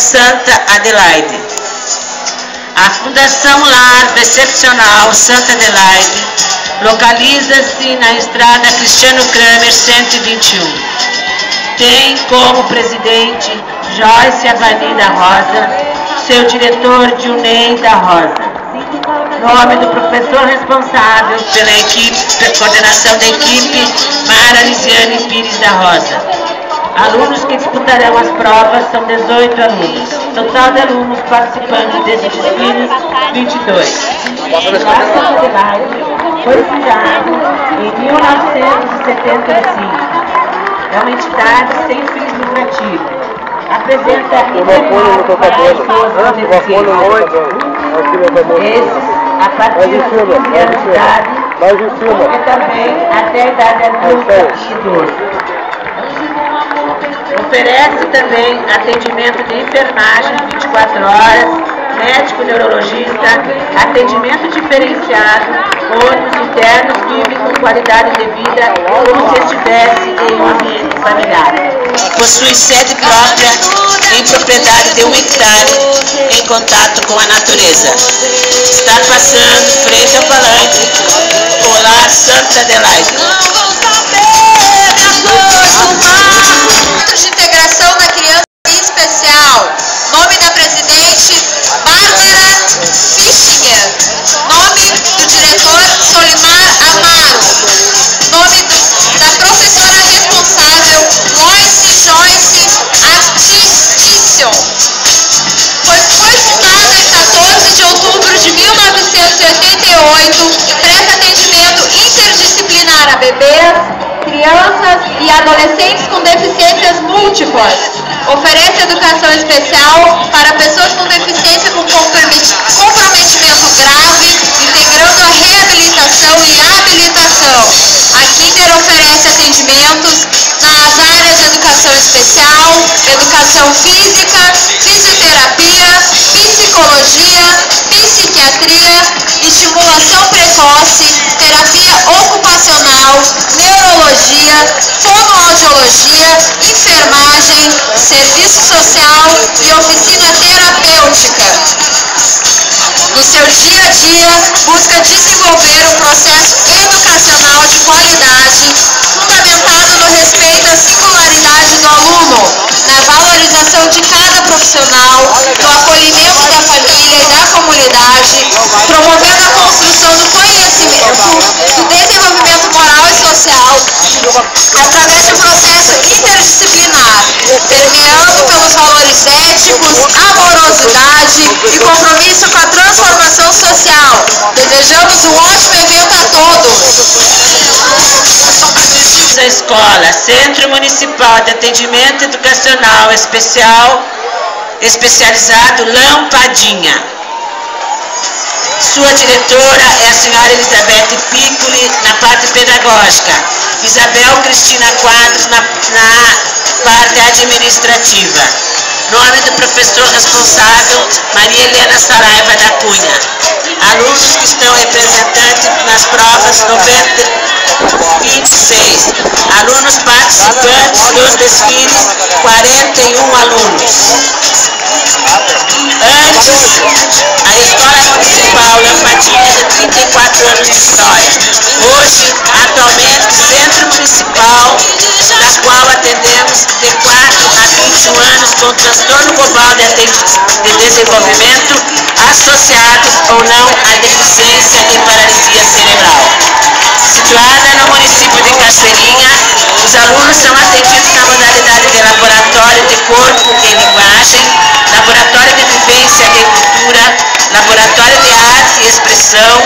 Santa Adelaide. A Fundação Lar Excepcional Santa Adelaide localiza-se na estrada Cristiano Kramer 121. Tem como presidente Joyce Avani da Rosa, seu diretor Dilnei da Rosa. Nome do professor responsável pela equipe, coordenação da equipe, Mara Lisiane Pires da Rosa. Alunos que disputarão as provas são 18 alunos. Total de alunos participantes desse desfile, 22. O Lar Santa Adelaide foi fundado em 1975. É uma entidade sem fins lucrativos. Apresenta internato para pessoas com deficiência. Esses, a partir dos 15 anos de idade, e também até a idade adulta e idoso. Oferece também atendimento de enfermagem 24 horas, médico neurologista, atendimento diferenciado, onde os internos vivem com qualidade de vida como se estivesse em um ambiente familiar. Possui sede própria em propriedade de 1 hectare em contato com a natureza. Está passando frente ao falante o Lar Santa Adelaide. Centro de Integração da Criança Especial. Nome da presidente, Bárbara Fischinger. Nome do diretor, Solimar Amaro. Nome da professora responsável, Lois Joyce Artistício. Foi fundada em 14 de outubro de 1988 e presta atendimento interdisciplinar a bebês, crianças e adolescentes com deficiências múltiplas. Oferece educação especial para pessoas com deficiência com comprometimento grave, integrando a reabilitação e habilitação. A Kinder oferece atendimentos nas áreas de educação especial, educação física, fisioterapia, psicologia, psiquiatria, estimulação precoce, terapia ocupacional, neurologia, fonoaudiologia, enfermagem, serviço social e oficina terapêutica. No seu dia a dia, busca desenvolver um processo educacional de qualidade, fundamentado no respeito à singularidade do aluno, na valorização de cada profissional, no acolhimento da família e da comunidade, promovendo a construção do conhecimento, do desenvolvimento moral e social, através de um processo interdisciplinar, permeando pelos valores éticos, amorosidade e compromisso com a transformação social. Desejamos um ótimo evento a todos. A escola, Centro Municipal de Atendimento Educacional Especializado Lampadinha. Sua diretora é a senhora Elizabeth Piccoli, na parte pedagógica, Isabel Cristina Quadros, na parte administrativa. Nome do professor responsável, Maria Helena Saraiva da Cunha. Alunos que estão representantes nas provas 26. Alunos participantes dos desfiles, 41 alunos. Antes, a Escola Municipal Lampadinha de 34 anos de história. Hoje, atualmente, Centro Municipal, na qual atendemos de 4 a 21 anos com transtorno global de desenvolvimento associados ou não à deficiência e paralisia cerebral. Situada no município de Cachoeirinha, os alunos são atendidos na modalidade de laboratório de corpo e linguagem, laboratório de vivência e cultura, laboratório de arte e expressão,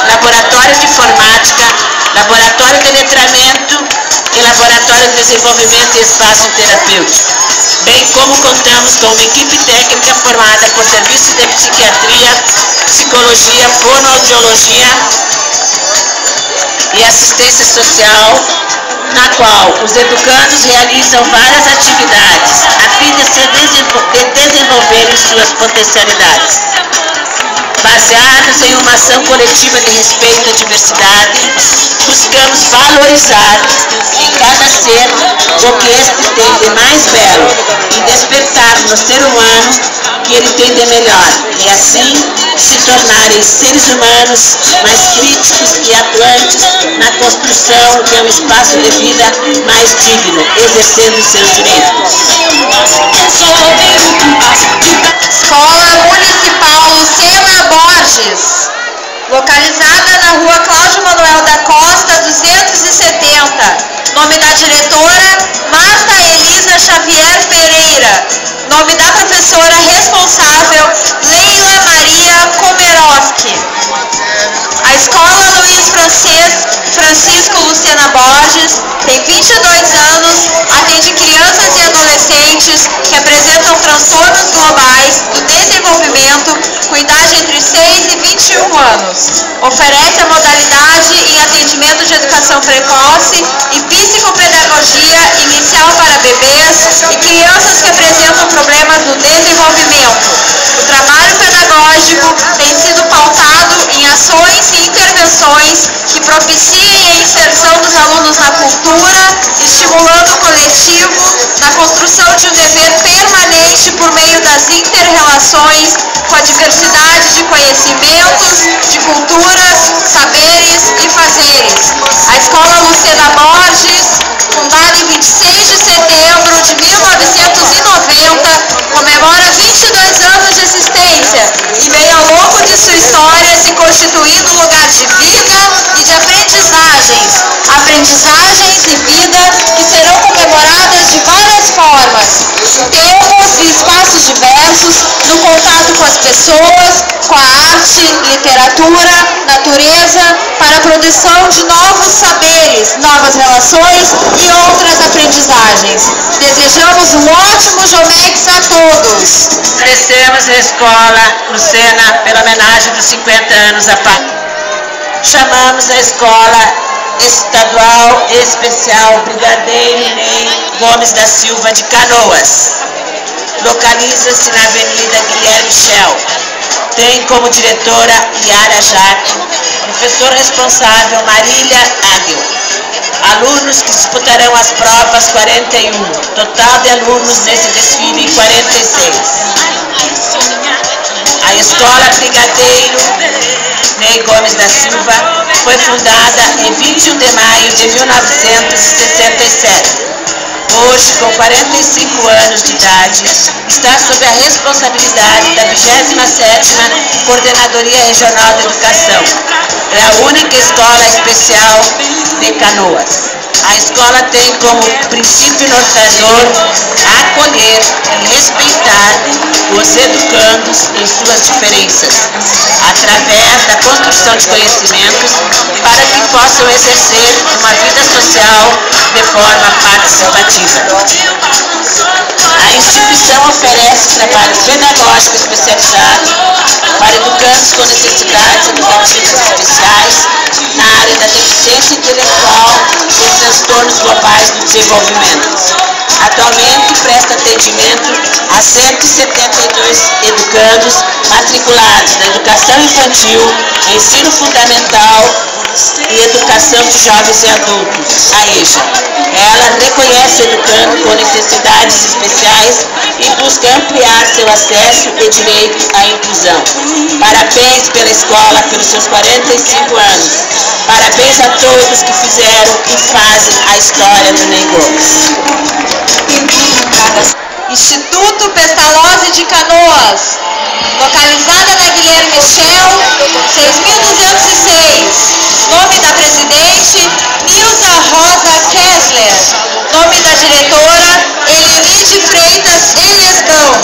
laboratório de informática, laboratório de letramento e laboratório de desenvolvimento e espaço terapêutico. Bem como contamos com uma equipe técnica formada por serviços de psiquiatria, psicologia, fonoaudiologia e assistência social, na qual os educandos realizam várias atividades a fim de desenvolverem suas potencialidades. Baseados em uma ação coletiva de respeito à diversidade, buscamos valorizar em cada ser o que este tem de de mais belo e despertar no ser humano que ele tem de melhor, e assim se tornarem seres humanos mais críticos e atuantes na construção de um espaço de vida mais digno, exercendo seus direitos. Escola Municipal Lucena Borges, localizada na rua Cláudio Manuel da Costa, 270. Nome da diretora, Marta Elisa Xavier Pereira. Nome da professora responsável, Leila Maria Komeroski. A Escola Luiz Francisco Lucena Borges tem 22 anos, atende crianças e adolescentes que apresentam transtornos globais do desenvolvimento com idade entre 6 e 21 anos. Oferece a modalidade em atendimento de educação precoce e psicopedagogia inicial para bebês e crianças que apresentam problemas no desenvolvimento. O trabalho pedagógico tem sido pautado em ações e intervenções que propiciem a inserção dos alunos na cultura, estimulando o coletivo na construção de um dever permanente por meio das inter-relações com a diversidade de conhecimentos, de culturas, saberes e fazeres. A Escola Lucena Borges, fundada em 26 de setembro de 1990, comemora 22 anos de existência e, meio ao longo de sua história, se constituindo um lugar de vida e de aprendizagens. Aprendizagens e vida que serão comemoradas de várias formas, em tempos e espaços diversos, no contato com as pessoas, com a arte, literatura, natureza, para a produção de novos saberes, novas relações e outras aprendizagens. Desejamos um ótimo Jomex a todos. Agradecemos a Escola Lucena pela homenagem dos 50 anos à pátria. Chamamos a Escola Estadual Especial Brigadeiro Ney Gomes da Silva de Canoas. Localiza-se na Avenida Guilherme Schell. Tem como diretora Yara Jaque, professor responsável Marília Águil. Alunos que disputarão as provas 41. Total de alunos nesse desfile 46. A Escola Brigadeiro Ney Gomes da Silva foi fundada em 21 de maio de 1967. Hoje, com 45 anos de idade, está sob a responsabilidade da 27ª Coordenadoria Regional de Educação. É a única escola especial de Canoas. A escola tem como princípio norteador acolher e respeitar os educandos em suas diferenças, através da construção de conhecimentos para que possam exercer uma vida social de forma participativa. A instituição oferece trabalho pedagógico especializado para educandos com necessidades educativas especiais na área da deficiência intelectual e transtornos globais do desenvolvimento. Atualmente presta atendimento a 172 educandos matriculados na educação infantil, ensino fundamental e educação de jovens e adultos, a EJA. Ela reconhece educando com necessidades especiais e busca ampliar seu acesso e direito à inclusão. Parabéns pela escola pelos seus 45 anos. Parabéns a todos que fizeram e fazem a história do Ney Gomes. Instituto Pestalozzi de Canoas, localizada na Guilherme Schell, 6.206. Nome da presidente, Nilza Rosa Kessler. Nome da diretora, Helenide Freitas Elesgão.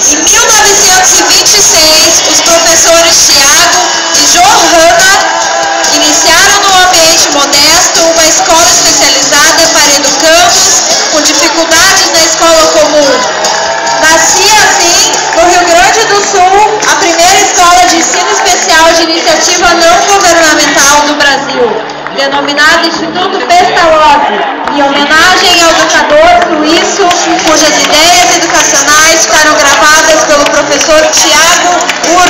Em 1926, os professores Tiago e Johanna iniciaram no ambiente modesto uma escola especializada para educandos com dificuldades na escola comum. Nascia assim, no Rio Grande do Sul, a primeira escola de ensino especial de iniciativa não governamental do Brasil, denominada Instituto Pestalozzi, em homenagem ao educador suíço, cujas ideias educacionais ficaram gravadas pelo professor Tiago Urso.